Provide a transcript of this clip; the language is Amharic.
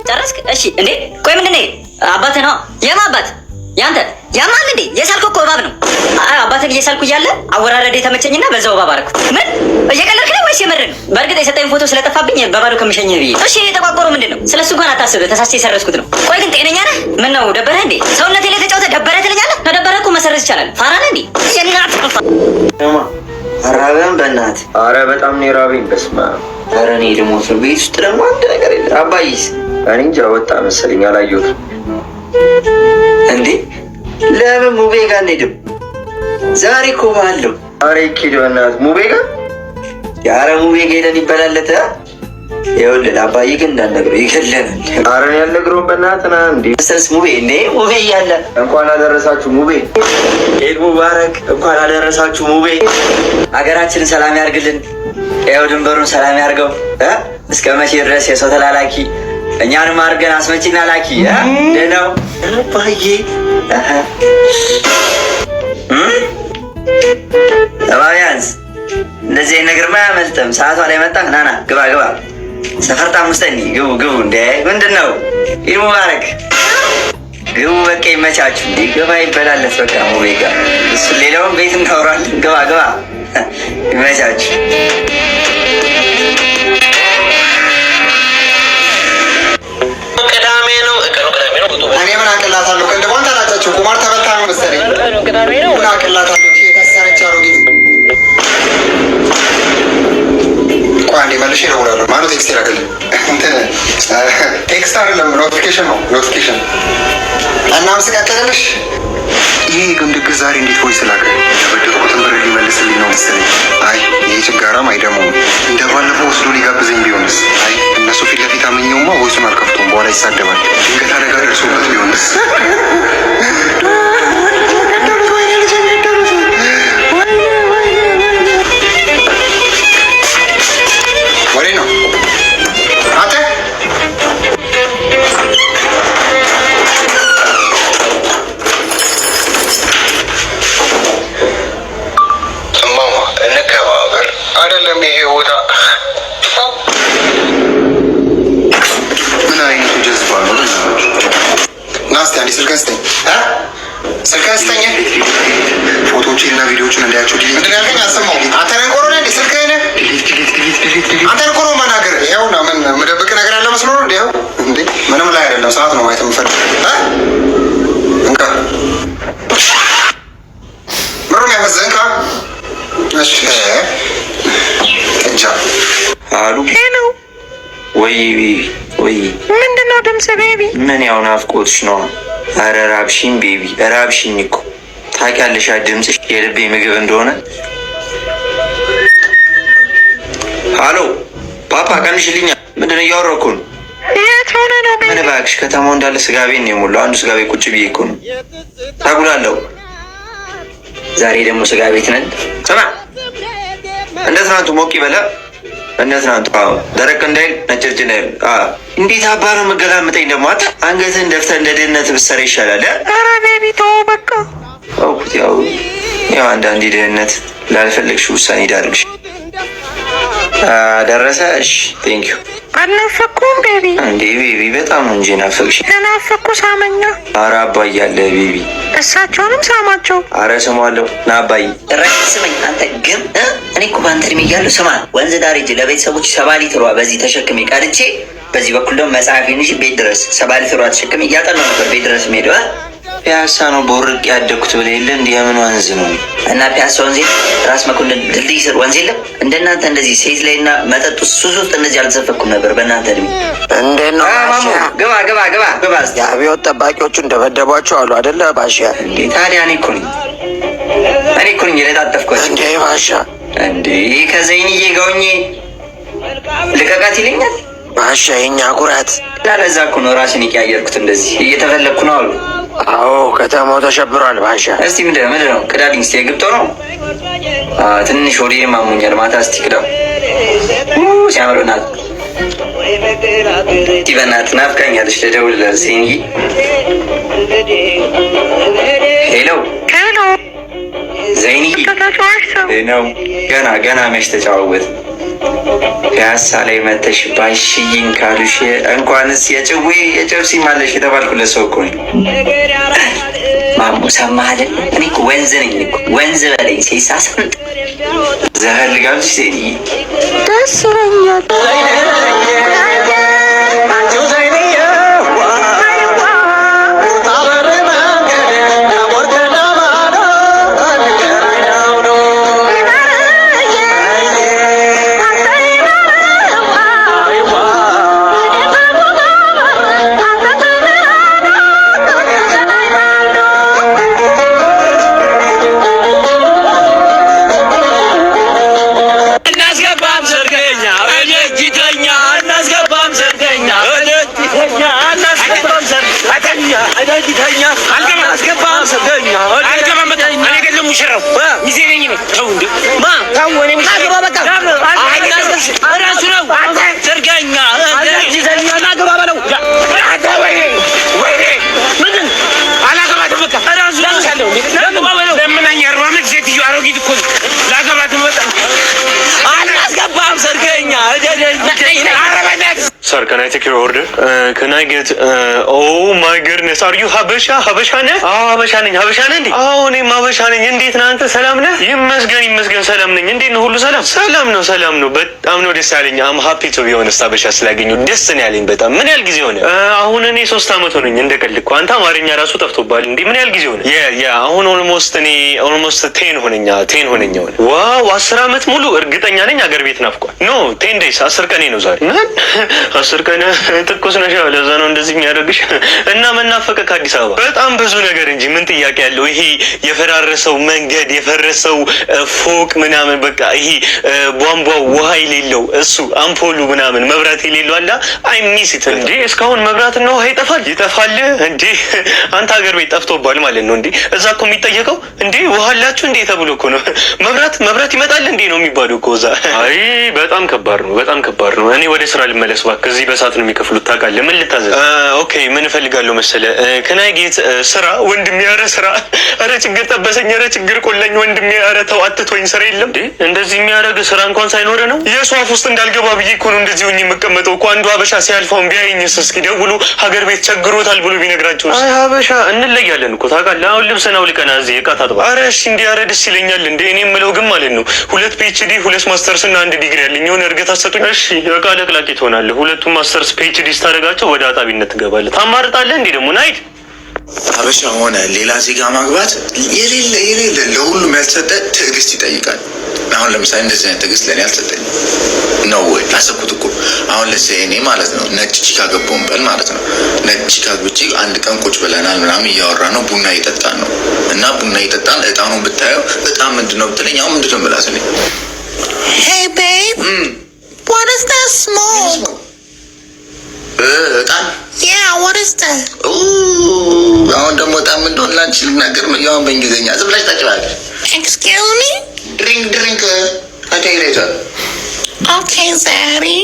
ጨረስክ? እሺ እንዴ ቆይ ምንድን ነው አባትህ ነው? የማ አባት? ያንተ ያማል እንዴ? የሳልከው እኮ እባብ ነው። አባትን እየሳልኩ እያለ አወራረድ የተመቸኝና በዛው እባብ አደረኩት። ምን እየቀለድክ ነው ወይስ የምር ነው? በእርግጥ የሰጠኝ ፎቶ ስለጠፋብኝ በባዶ ከምሸኝህ ብዬ። እሺ የተቋቆረው ምንድን ነው? ስለሱ እንኳን አታስብ፣ ተሳስቼ የሰረዝኩት ነው። ቆይ ግን ጤነኛ ነህ? ምን ነው ደበረህ እንዴ? ሰውነቴ ላይ ተጫውተህ ደበረህ ትለኛለህ? ከደበረህ እኮ መሰረዝ ይቻላል። ፋራ ነህ እንዴ? የእናትህ ራበን በእናትህ። ኧረ በጣም ነው የራበኝ። በስመ አብ። ኧረ እኔ ልሞት ነው። ቤት ውስጥ ደግሞ አንድ ነገር የለም። አባይስ? እኔ እንጃ ወጣ መሰለኝ አላየሁትም። እንዴ ለምን ሙቤ ጋር አንሄድም? ዛሬ እኮ ባለው። ኧረ ይኪድ በእናትህ ሙቤ ጋር። ኧረ ሙቤ ጋር ሄደን ይበላለጥ። ይኸውልህ አባዬ ግን እንዳትነግረው ይገለናል። ኧረ እኔ አልነግረውም በእናትህ ና እንዴ መሰለስ ሙቤ። እንዴ ሙቤ እያለ እንኳን አደረሳችሁ ሙቤ። ኢድ ሙባረክ። እንኳን አደረሳችሁ ሙቤ። ሀገራችንን ሰላም ያርግልን። ያው ድንበሩን ሰላም ያርገው። እስከ መቼ ድረስ የሰው ተላላኪ እኛንም አድርገን አስመጪና ላኪ። ደህናው አባዬ እባቢያንስ እንደዚህ ነገርማ አያመልጥም። ሰዓቷ ላይ መጣህ። ናና ግባ ግባ። ሰፈርጣም ውስጠኒ ግቡ ግቡ። እንደ ምንድን ነው? ኢድ ሙባረክ። ግቡ በቃ ይመቻችሁ። እንዲ ግባ ይበላለፍ በቃ ሙቤ ጋር እሱ ሌላውን ቤት እናወራለን። ግባ ግባ ይመቻችሁ። ቅዳሜ ነው እኔ ምን አቅላታለሁ? ቅንድቧን ታላጫቸው ቁማር ተበልታ ነው መሰለኝ። ምን አቅላታለሁ? የከሰረች አሮጊት። ቆይ አንዴ መልሼ እደውላለሁ። ማነው ቴክስት ይላክልኝ? እንትን ቴክስት አይደለም ኖቲፊኬሽን ነው። ኖቲፊኬሽን እና ምስቀጥልልሽ። ይሄ ግን ድግስ ዛሬ እንዴት ቮይስ ላከ? የበደርኩትን ብር ሊመልስልኝ ነው መሰለኝ። አይ ይሄ ችጋራም አይደሞም። እንደ ባለፈው ወስዶ ሊጋብዘኝ ቢሆንስ? አይ እነሱ ፊት ለፊት አመኘውማ ቮይሱን አልከፍቶም፣ በኋላ ይሳደባል። ድንገት አደጋ ደርሶበት ቢሆንስ? ወሬ ነው አንተ እንከባበር አይደለም ይሄ ቦታ። ምን አይነቱ ጀዝባ ነው? ናስቲ አንዴ ስልክህን ስጠኝ። ስልክህን ስጠኝ። ፎቶዎችን እና ቪዲዮዎችን እንዳያቸው። ምንድን ያልከኝ አልሰማሁም። አንተ ነህ ቆሮ ነህ እንዴ? ስልክህን አንተ ነህ ቆሮ መናገር። ይኸውና ምን የምደብቅ ነገር ያለ መስሎ ነው? እንዲያው እንዴ ምንም ላይ አይደለም። ሰዓት ነው ማየት የምፈልግ። እንካ ምሩም ያፈዘንካ እጃ አሉ። ሄሎ ወይ ወይ ምንድን ነው ድምፅ ቤቢ? ምን ያው ናፍቆትሽ ነው? ኧረ ራብሽኝ ቤቢ ራብሽኝ እኮ ታውቂያለሽ። ድምፅሽ የልቤ ምግብ እንደሆነ። ሀሎ ፓፓ ቀንሽልኛል። ምንድን ነው እያወራሁ ነው? የት ሆነ ነው? ምን እባክሽ ከተማው እንዳለ ስጋ ቤት ነው የሞላው። አንዱ ስጋ ቤት ቁጭ ብዬ እኮ ነው። ታጉላለሁ። ዛሬ ደግሞ ስጋ ቤት ነን። ስማ እንደ ትናንቱ ሞቅ ይበላ። እንደ ትናንቱ ደረቅ እንዳይል ነጭርጭ እንዳይል። እንዴት አባ ነው የምገላምጠኝ ደግሞ? አንገትህን ደፍተህ እንደ ድህነት ብትሰራ ይሻላል። ኧረ ቤቢ ተው በቃ። ያው አንዳንዴ ድህነት ላልፈለግሽው ውሳኔ ዳርግሽ። ደረሰ። እሺ ቴንኪዩ። አልናፈኩም ቤቢ? እንዴ ቤቢ በጣም እንጂ ናፈቅሽ። ናፈኩ ሳመኛ። ኧረ አባዬ አለ ቤቢ። እሳቸውንም ሳማቸው። ኧረ ስሟለሁ። ና አባዬ። ጭራሽ ስመኝ አንተ ግን እኔ እኮ በአንተ እድሜ እያለሁ ስማ ወንዝ ዳር ሂጅ ለቤተሰቦች 70 ሊትሯ በዚህ ተሸክሜ ቀድቼ በዚህ በኩል ደግሞ መጽሐፌን ይዤ ቤት ድረስ 70 ሊትሯ ተሸክሜ እያጠናሁ ነበር ቤት ድረስ የምሄደው። ፒያሳ ነው በወርቅ ያደግኩት ብለህ የለ እንዲህ የምን ወንዝ ነው? እና ፒያሳ ወንዝ ራስ መኮንን ድልድይ ስር ወንዝ የለም? እንደናንተ እንደዚህ ሴት ላይ እና መጠጥ ሱስ ውስጥ እንደዚህ አልተዘፈኩም ነበር በእናንተ እድሜ። እንዴት ነው ግባ ግባ ግባ ግባ። የአብዮት ጠባቂዎቹ እንደበደቧቸው አሉ አይደለ ባሻ? ታዲያ እኔ እኮ ነኝ የለጣጠፍኳቸው። እንዴ ባሻ እንዴ ከዘይንዬ ጋውኜ ልቀቃት ይለኛል ባሻ። የኛ ኩራት ላለዛ እኮ ነው ራሴን የቀያየርኩት። እንደዚህ እየተፈለግኩ ነው አሉ። አዎ ከተማው ተሸብሯል ባሻ። እስቲ ምንድን ነው ቅዳልኝ። እስቲ የግብጦ ነው ትንሽ ወዴ ማሙኛል። ማታ እስቲ ቅዳው ሲያምርናል። እስቲ በእናትህ ናፍቃኛለች። ልደውልልህ ሴንዬ። ሄሎ ዘይንዬ ነው። ገና መች ተጫዋወት ፒያሳ ላይ መተሽ ባሽይኝ ካሉሽ እንኳንስ የጭዌ የጨብሲ ማለሽ የተባልኩለት ሰው እኮ ነኝ። ማሙ ሰማህ አይደል? እኔ እኮ ወንዝ ነኝ እኮ ወንዝ በለኝ ሲሳሳንጥ ዘህልጋሉ ሲሴኒ ደስ ይለኛል። Sir, can I take your order? Can I get? Oh my goodness, are you Habesha? Habesha ne? Habesha ነኝ እንዴ? እኔም ሀበሻ ነኝ። እንዴት ነህ አንተ? ሰላም ነህ? ይመስገን ሰላም ነኝ። እንዴት ነው? ሁሉ ሰላም? ሰላም ነው። በጣም ነው ደስ ያለኝ። አም ሃፒ ቱ ቢ ሆነስት ሀበሻ ስላገኘሁ ደስ ነው ያለኝ በጣም። ምን ያህል ጊዜ ሆነ? አሁን እኔ 3 ዓመት ሆነኝ። እንደቀልኩ አንተ አማርኛ ራሱ ጠፍቶብሃል እንዴ? ምን ያህል ጊዜ ሆነ? አሁን ኦልሞስት 10 ሆነኛ። ዋው 10 ዓመት ሙሉ እርግጠኛ ነኝ አገር ቤት ናፍቋል። ኖ 10 days 10 ቀኔ ነው ዛሬ። 10 ቀን ትኩስ ነሽ፣ ለዛ ነው እንደዚህ የሚያደርግሽ። እና መናፈቅ ከአዲስ አበባ በጣም ብዙ ነገር እንጂ ምን ጥያቄ ያለው? ይሄ የፈራረሰው መንገድ፣ የፈረሰው ፎቅ ምናምን በቃ ይሄ ቧንቧው ውሃ የሌለው እሱ አምፖሉ ምናምን መብራት የሌለው አላ አይ ሚስ ኢት እንዴ። እስካሁን መብራትና ውሃ ይጠፋል እንዴ? አንተ ሀገር ቤት ጠፍቶባል ማለት ነው እንዴ? እዛ እኮ የሚጠየቀው እንዴ ውሃ አላችሁ እንዴ ተብሎ እኮ ነው። መብራት ይመጣል እንዴ ነው የሚባለው እኮ እዛ። አይ በጣም ከባድ ነው። እኔ ወደ ስራ ልመለስ እባክህ። እዚህ በሰዓት ነው የሚከፍሉት ታውቃለህ። ምን ልታዘዝ? ኦኬ ምን እፈልጋለሁ መሰለህ? ከናይ ጌት ስራ ወንድሜ፣ ኧረ ስራ፣ ኧረ ችግር ጠበሰኝ፣ ኧረ ችግር ቆለኝ ወንድሜ፣ ኧረ ተው አትተወኝ፣ ስራ የለም እንዴ? እንደዚህ የሚያደርግ ስራ እንኳን ሳይኖር ነው። የሰው አፍ ውስጥ እንዳልገባ ብዬ እኮ ነው እንደዚህ ሆኜ የምቀመጠው እኮ። አንዱ ሀበሻ ሲያልፈውን ቢያየኝስ? እስኪ ደውሎ ሀገር ቤት ቸግሮታል ብሎ ቢነግራቸው። አይ ሀበሻ እንለያለን እኮ ታውቃለህ። አሁን ልብስን አውልቀና እዚህ ዕቃ ታጥባ። ኧረ እሺ እንዲህ ኧረ ደስ ይለኛል እንዴ። እኔ የምለው ግን ማለት ነው 2 PhD 2 ማስተርስ እና 1 ዲግሪ ያለኝ የሆነ እርገት አሰጡኝ። እሺ ዕቃ ለቅላቂ ትሆናለህ። 2 ማስተርስ PhD ስታደርጋቸው ወደ አጣቢነት ትገባለህ። ታማርጣለህ እንዴ ደግሞ ናይት። ሀበሻ ሆነ ሌላ ዜጋ ማግባት የሌለ ለሁሉም ያልተሰጠ ትዕግስት ይጠይቃል። አሁን ለምሳሌ እንደዚህ አይነት ትዕግስት ለእኔ አልሰጠኝም ነው ወይ? አሰብኩት እኮ አሁን እኔ ማለት ነው ነጭ ቺካ ገባውን በል ማለት ነው። ነጭ ቺካ ግብቼ አንድ ቀን ቁጭ ብለናል ምናምን እያወራ ነው ቡና እየጠጣን ነው እና ቡና እየጠጣን እጣኑን ብታየው እጣን ምንድን ነው ብትለኝ አሁን ምንድን ነው የምላት እኔ? Hey babe, what is that smoke? እጣን? Yeah, what is that? አሁን ደግሞ እጣን ምን እንደሆነ ላንቺ ልናገር ነው ያው በእንግሊዝኛ ዝም ብለሽ ታጭባለሽ። Excuse me? ድሪንክ I'll tell you later. Okay, Zaddy.